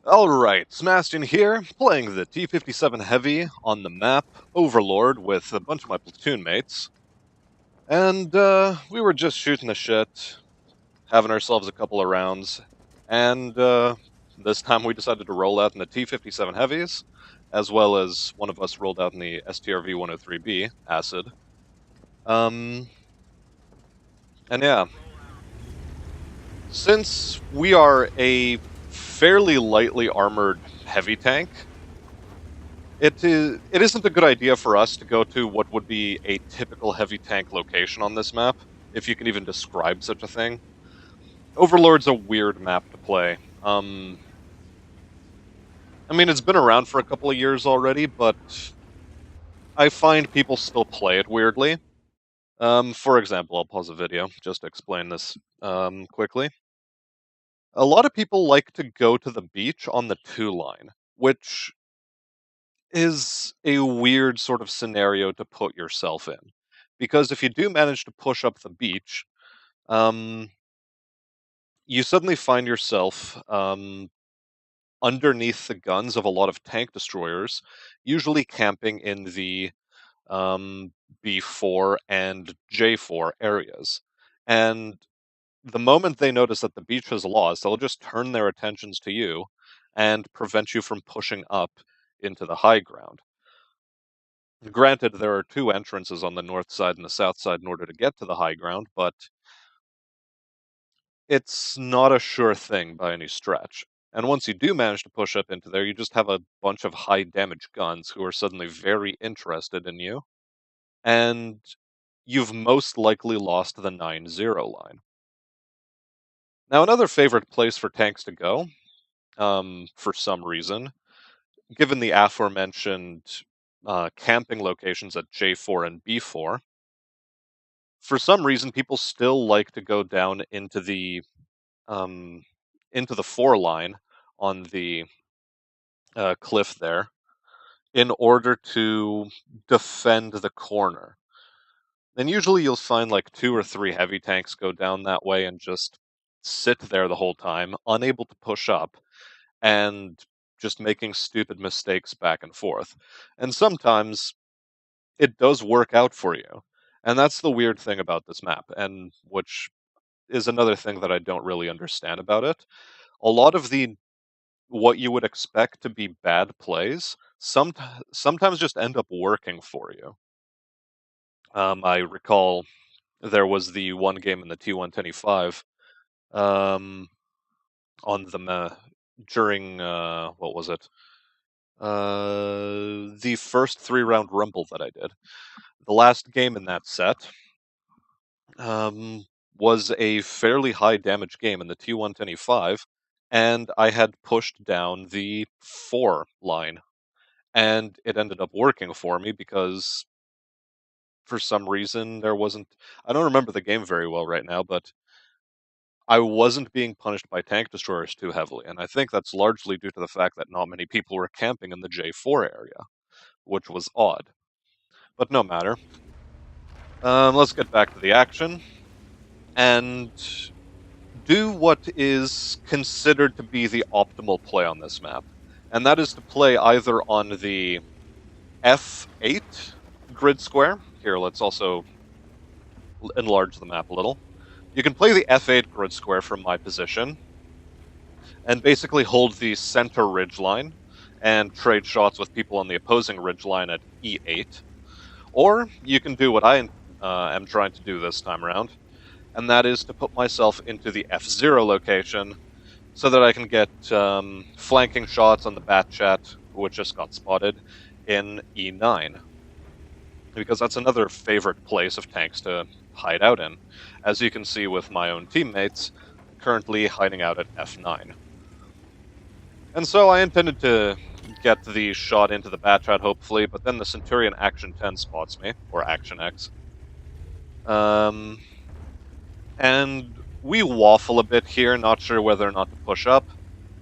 Alright, Smastian here, playing the T57 Heavy on the map Overlord with a bunch of my platoon mates. And we were just shooting the shit, having ourselves a couple of rounds, and this time we decided to roll out in the T57 Heavies, as well as one of us rolled out in the STRV 103B, Acid. Um, and yeah, since we are a fairly lightly armored heavy tank, it isn't a good idea for us to go to what would be a typical heavy tank location on this map, if you can even describe such a thing. Overlord's a weird map to play. I mean, it's been around for a couple of years already, but I find people still play it weirdly. For example, I'll pause the video just to explain this quickly. A lot of people like to go to the beach on the 2 line, which is a weird sort of scenario to put yourself in. Because if you do manage to push up the beach, um, you suddenly find yourself underneath the guns of a lot of tank destroyers, usually camping in the B4 and J4 areas. And the moment they notice that the beach has lost, they'll just turn their attentions to you and prevent you from pushing up into the high ground. Granted, there are 2 entrances on the north side and the south side in order to get to the high ground, but it's not a sure thing by any stretch. And once you do manage to push up into there, you just have a bunch of high damage guns who are suddenly very interested in you, and you've most likely lost the 9-0 line. Now, another favorite place for tanks to go, for some reason, given the aforementioned camping locations at J4 and B4, for some reason, people still like to go down um, into the 4 line on the cliff there in order to defend the corner. And usually you'll find like 2 or 3 heavy tanks go down that way and just sit there the whole time, unable to push up, and just making stupid mistakes back and forth. And sometimes it does work out for you. And that's the weird thing about this map, and which is another thing that I don't really understand about it. A lot of the what you would expect to be bad plays sometimes just end up working for you. I recall there was the one game in the T125 um, on the during what was it? The first 3-round rumble that I did. The last game in that set um, was a fairly high damage game in the T125, and I had pushed down the 4 line, and it ended up working for me because for some reason there wasn't. I don't remember the game very well right now, but I wasn't being punished by tank destroyers too heavily, and I think that's largely due to the fact that not many people were camping in the J4 area, which was odd. But no matter. Let's get back to the action and do what is considered to be the optimal play on this map, and that is to play either on the F8 grid square. Here, let's also enlarge the map a little. You can play the F8 grid square from my position, and basically hold the center ridgeline and trade shots with people on the opposing ridgeline at E8. Or you can do what I am trying to do this time around, and that is to put myself into the F0 location so that I can get flanking shots on the bat chat, which just got spotted, in E9. Because that's another favorite place of tanks to hide out in, as you can see with my own teammates currently hiding out at F9. And so I intended to get the shot into the bat chat, hopefully, but then the Centurion Action 10 spots me, or Action X. And we waffle a bit here, not sure whether or not to push up,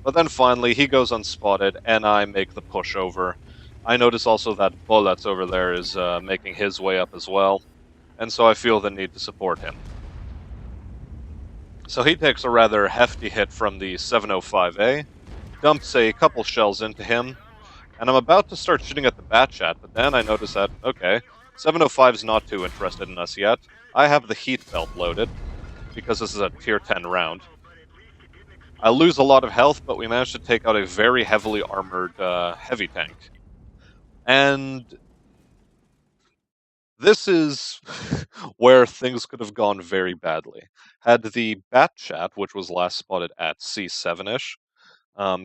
but then finally he goes unspotted, and I make the push over. I notice also that Bullets over there is making his way up as well, and so I feel the need to support him. So he takes a rather hefty hit from the 705A, dumps a couple shells into him, and I'm about to start shooting at the bat chat, but then I notice that, okay, 705 is not too interested in us yet. I have the heat belt loaded, because this is a tier 10 round. I lose a lot of health, but we managed to take out a very heavily armored heavy tank. And this is where things could have gone very badly. Had the bat chat, which was last spotted at C7-ish,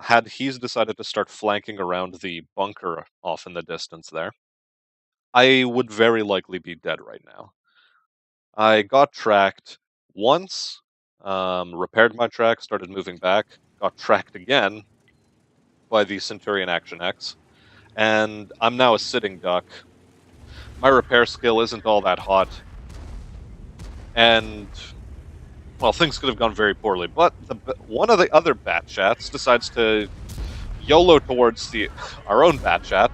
had he's decided to start flanking around the bunker off in the distance there, I would very likely be dead right now. I got tracked once, repaired my track, started moving back, got tracked again by the Centurion Action X, and I'm now a sitting duck. My repair skill isn't all that hot, and well, things could have gone very poorly. But one of the other bat chats decides to YOLO towards our own bat chat,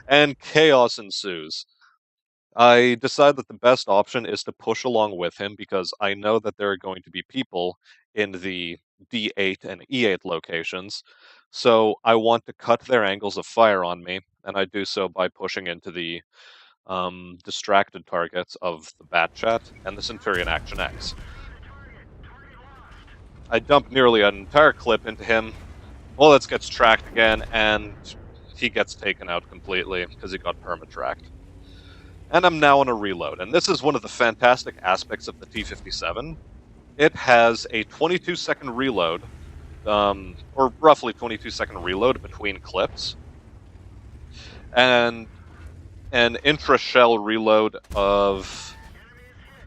and chaos ensues. I decide that the best option is to push along with him because I know that there are going to be people in the D8 and E8 locations, so I want to cut their angles of fire on me, and I do so by pushing into the distracted targets of the Bat Chat and the Centurion Action X. I dump nearly an entire clip into him, Bullets gets tracked again, and he gets taken out completely because he got perma-tracked. And I'm now on a reload, and this is one of the fantastic aspects of the T57. It has a 22-second reload, or roughly 22-second reload between clips, and an intra-shell reload of,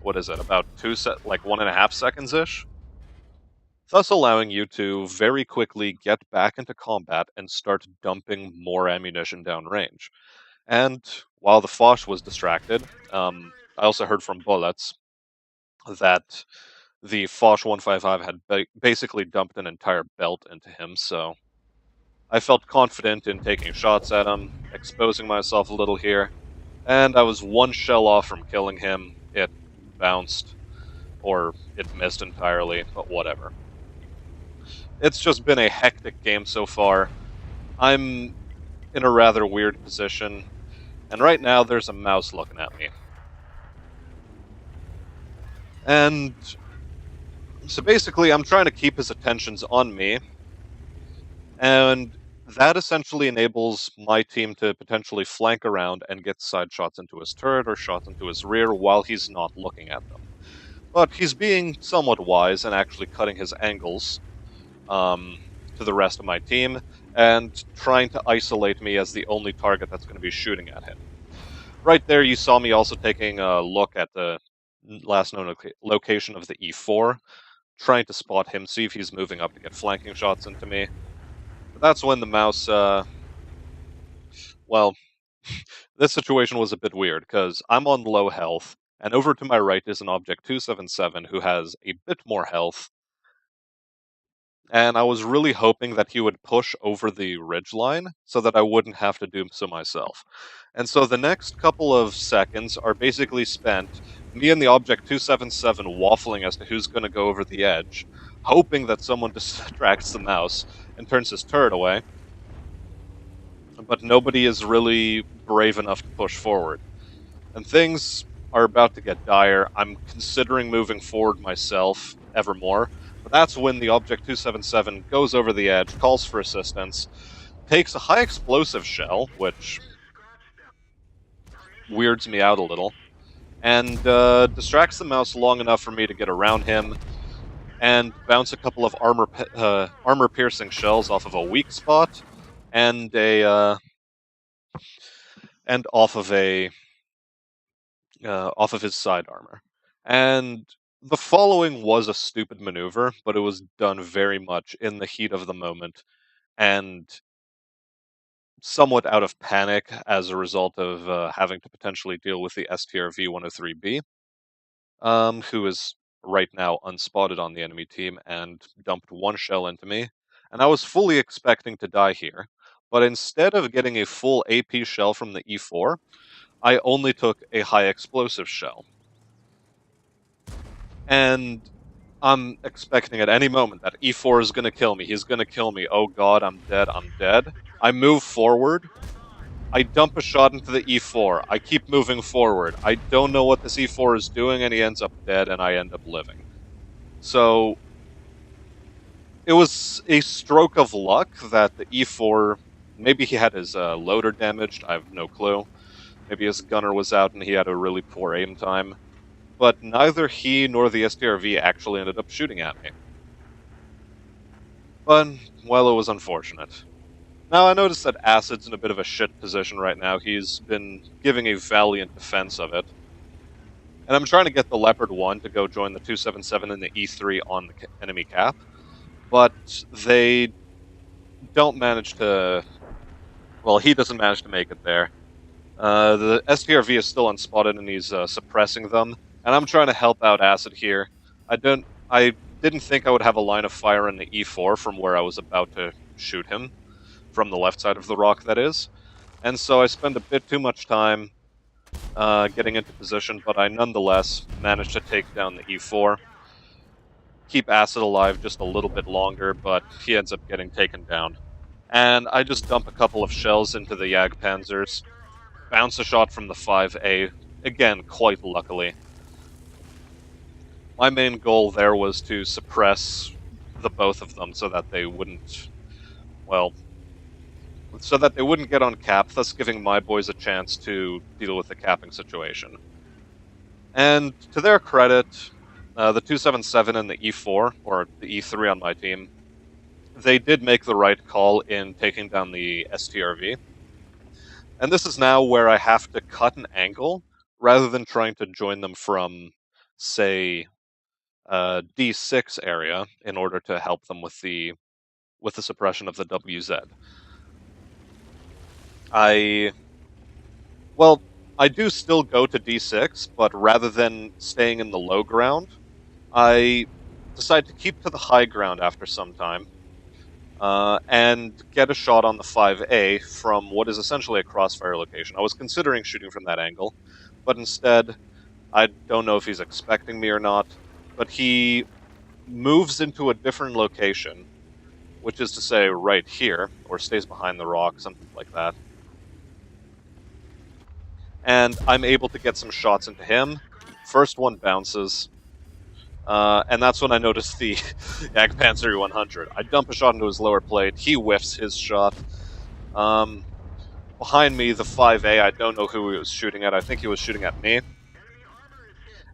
what is it, about 1.5 seconds-ish? Thus allowing you to very quickly get back into combat and start dumping more ammunition downrange. And while the Foch was distracted, I also heard from Bullets that the Foch 155 had basically dumped an entire belt into him, so I felt confident in taking shots at him, exposing myself a little here, and I was one shell off from killing him. It bounced, or it missed entirely, but whatever. It's just been a hectic game so far. I'm in a rather weird position, and right now there's a mouse looking at me. And so basically, I'm trying to keep his attentions on me, and that essentially enables my team to potentially flank around and get side shots into his turret or shots into his rear while he's not looking at them. But he's being somewhat wise and actually cutting his angles to the rest of my team and trying to isolate me as the only target that's going to be shooting at him. Right there, you saw me also taking a look at the last known location of the E4, trying to spot him, see if he's moving up to get flanking shots into me. But that's when the mouse, well, this situation was a bit weird, because I'm on low health, and over to my right is an Object 277 who has a bit more health, and I was really hoping that he would push over the ridgeline so that I wouldn't have to do so myself. And so the next couple of seconds are basically spent me and the Object 277 waffling as to who's going to go over the edge, hoping that someone distracts the mouse and turns his turret away. But nobody is really brave enough to push forward. And things are about to get dire. I'm considering moving forward myself evermore. But that's when the Object 277 goes over the edge, calls for assistance, takes a high explosive shell, which weirds me out a little, and distracts the mouse long enough for me to get around him and bounce a couple of armor-piercing shells off of a weak spot and off of his side armor. And the following was a stupid maneuver, but it was done very much in the heat of the moment and somewhat out of panic as a result of having to potentially deal with the STRV 103B, who is right now unspotted on the enemy team and dumped one shell into me. And I was fully expecting to die here, but instead of getting a full AP shell from the E4, I only took a high explosive shell. And I'm expecting at any moment that E4 is gonna kill me. He's gonna kill me. Oh god, I'm dead. I'm dead. I move forward. I dump a shot into the E4. I keep moving forward. I don't know what this E4 is doing, and he ends up dead, and I end up living. So it was a stroke of luck that the E4. Maybe he had his loader damaged. I have no clue. Maybe his gunner was out and he had a really poor aim time. But neither he nor the STRV actually ended up shooting at me. But, well, it was unfortunate. Now, I noticed that Acid's in a bit of a shit position right now. He's been giving a valiant defense of it. And I'm trying to get the Leopard 1 to go join the 277 and the E3 on the enemy cap. But they don't manage to. Well, he doesn't manage to make it there. The STRV is still unspotted and he's suppressing them. And I'm trying to help out Acid here. I didn't think I would have a line of fire in the E4 from where I was about to shoot him. From the left side of the rock, that is. And so I spend a bit too much time getting into position, but I nonetheless managed to take down the E4. Keep Acid alive just a little bit longer, but he ends up getting taken down. And I just dump a couple of shells into the Jagdpanzers, bounce a shot from the 5A, again, quite luckily. My main goal there was to suppress the both of them so that they wouldn't, well, so that they wouldn't get on cap, thus giving my boys a chance to deal with the capping situation. And to their credit, the 277 and the E4, or the E3 on my team, they did make the right call in taking down the STRV. And this is now where I have to cut an angle rather than trying to join them from, say, D6 area in order to help them with the suppression of the WZ. Well, I do still go to D6, but rather than staying in the low ground, I decide to keep to the high ground after some time, and get a shot on the 5A from what is essentially a crossfire location. I was considering shooting from that angle, but instead, I don't know if he's expecting me or not, but he moves into a different location, which is to say right here, or stays behind the rock, something like that. And I'm able to get some shots into him. First one bounces, and that's when I noticed the Jagdpanzer 100. I dump a shot into his lower plate. He whiffs his shot. Behind me, the 5A, I don't know who he was shooting at. I think he was shooting at me.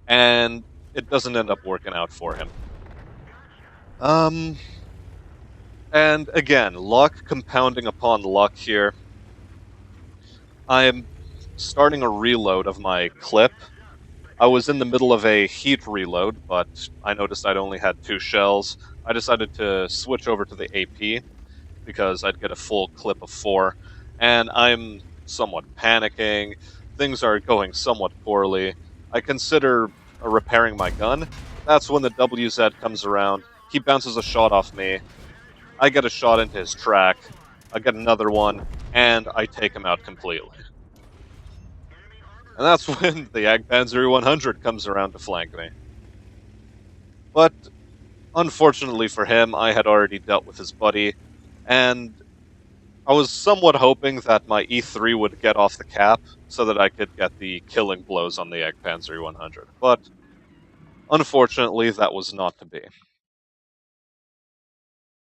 And it doesn't end up working out for him. And again, luck compounding upon luck here. I am starting a reload of my clip. I was in the middle of a heat reload, but I noticed I'd only had 2 shells. I decided to switch over to the AP because I'd get a full clip of 4, and I'm somewhat panicking. Things are going somewhat poorly. I consider repairing my gun. That's when the WZ comes around. He bounces a shot off me. I get a shot into his track. I get another one, and I take him out completely. And that's when the Jagdpanzer 100 comes around to flank me. But unfortunately for him, I had already dealt with his buddy, and I was somewhat hoping that my E3 would get off the cap so that I could get the killing blows on the Jagdpanzer 100. But unfortunately, that was not to be.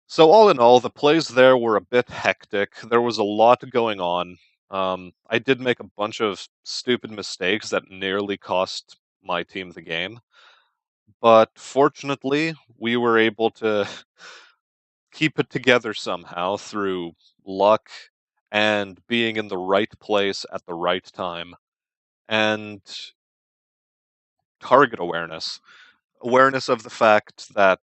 So all in all, the plays there were a bit hectic. There was a lot going on. I did make a bunch of stupid mistakes that nearly cost my team the game. But fortunately, we were able to keep it together somehow through luck and being in the right place at the right time and target awareness. Awareness of the fact that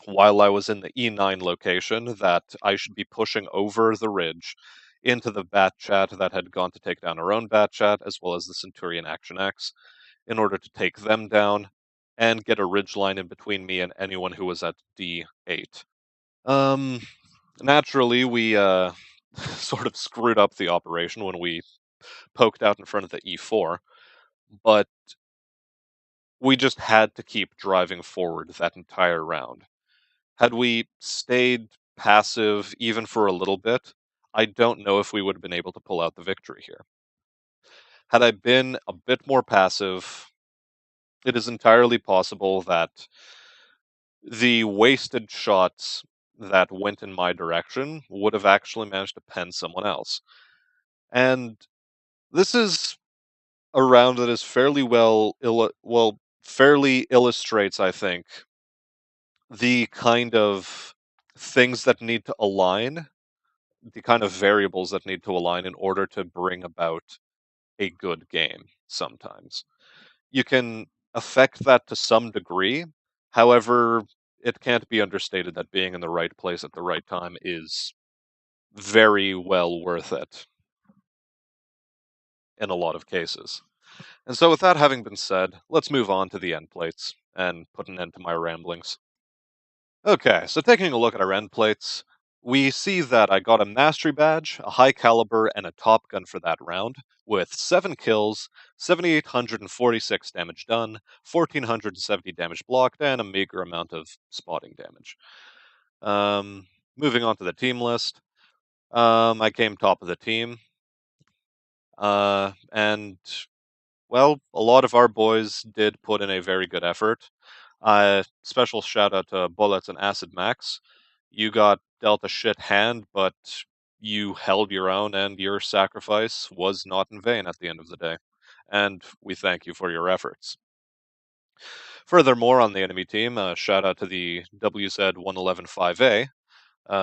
while I was in the E9 location, that I should be pushing over the ridge into the Bat Chat that had gone to take down our own Bat Chat, as well as the Centurion Action X, in order to take them down and get a ridge line in between me and anyone who was at D8. Um, Naturally, we sort of screwed up the operation when we poked out in front of the E4, but We just had to keep driving forward that entire round. Had we stayed passive even for a little bit, I don't know if we would have been able to pull out the victory here. Had I been a bit more passive, it is entirely possible that the wasted shots that went in my direction would have actually managed to pen someone else. And this is a round that is fairly illustrates, I think, the kind of things that need to align, the kind of variables that need to align in order to bring about a good game sometimes. You can affect that to some degree. However, it can't be understated that being in the right place at the right time is very well worth it in a lot of cases. And so, with that having been said, let's move on to the end plates and put an end to my ramblings. Okay, so taking a look at our end plates, we see that I got a mastery badge, a high caliber, and a top gun for that round, with 7 kills, 7,846 damage done, 1,470 damage blocked, and a meager amount of spotting damage. Moving on to the team list, I came top of the team, and well, a lot of our boys did put in a very good effort. Special shout out to Bullets and Acid Max. You got dealt a shit hand, but you held your own, and your sacrifice was not in vain at the end of the day. And we thank you for your efforts. Furthermore, on the enemy team, shout out to the WZ-111-5A,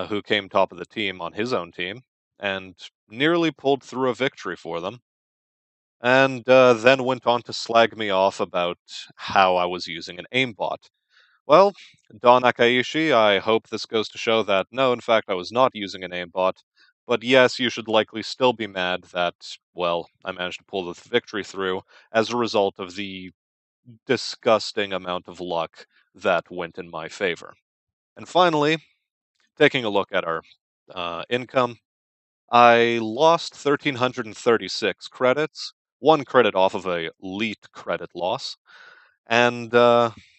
who came top of the team on his own team, and nearly pulled through a victory for them, and then went on to slag me off about how I was using an aimbot. Well, Don Akaishi, I hope this goes to show that no, in fact, I was not using an aimbot. But yes, you should likely still be mad that, well, I managed to pull the victory through as a result of the disgusting amount of luck that went in my favor. And finally, taking a look at our income, I lost 1,336 credits, 1 credit off of a elite credit loss, and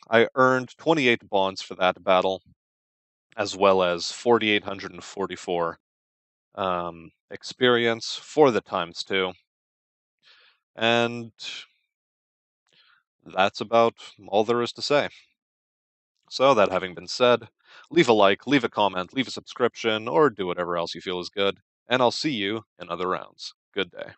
I earned 28 bonds for that battle, as well as 4,844 experience for the times two. And that's about all there is to say. So, that having been said, leave a like, leave a comment, leave a subscription, or do whatever else you feel is good, and I'll see you in other rounds. Good day.